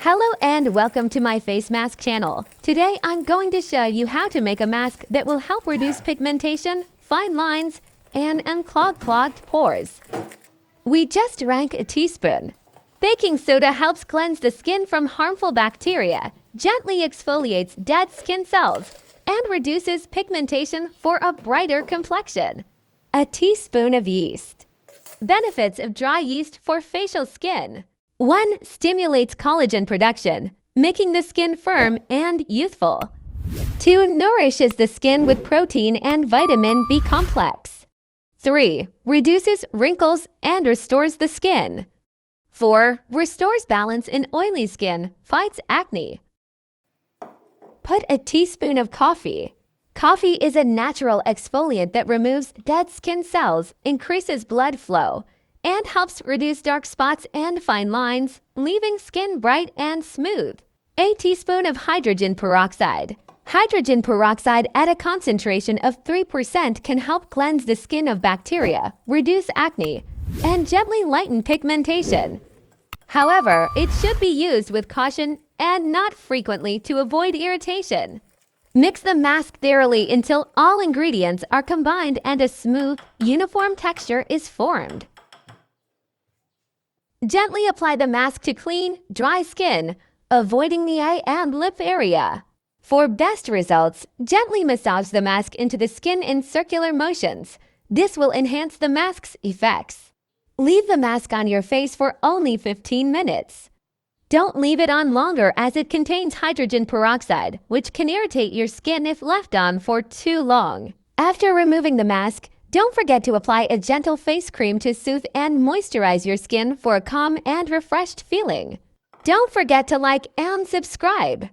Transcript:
Hello and welcome to my face mask channel. Today I'm going to show you how to make a mask that will help reduce pigmentation, fine lines, and unclog clogged pores. We just drank a teaspoon. Baking soda helps cleanse the skin from harmful bacteria, gently exfoliates dead skin cells, and reduces pigmentation for a brighter complexion. A teaspoon of yeast. Benefits of dry yeast for facial skin. 1. Stimulates collagen production, making the skin firm and youthful. 2. Nourishes the skin with protein and vitamin B complex. 3. Reduces wrinkles and restores the skin. 4. Restores balance in oily skin, fights acne. Put a teaspoon of coffee. Coffee is a natural exfoliant that removes dead skin cells, increases blood flow, and helps reduce dark spots and fine lines, leaving skin bright and smooth. A teaspoon of hydrogen peroxide. Hydrogen peroxide at a concentration of 3% can help cleanse the skin of bacteria, reduce acne, and gently lighten pigmentation. However, it should be used with caution and not frequently to avoid irritation. Mix the mask thoroughly until all ingredients are combined and a smooth, uniform texture is formed. Gently apply the mask to clean, dry skin, avoiding the eye and lip area. For best results, gently massage the mask into the skin in circular motions. This will enhance the mask's effects. Leave the mask on your face for only 15 minutes. Don't leave it on longer as it contains hydrogen peroxide, which can irritate your skin if left on for too long. After removing the mask, don't forget to apply a gentle face cream to soothe and moisturize your skin for a calm and refreshed feeling. Don't forget to like and subscribe.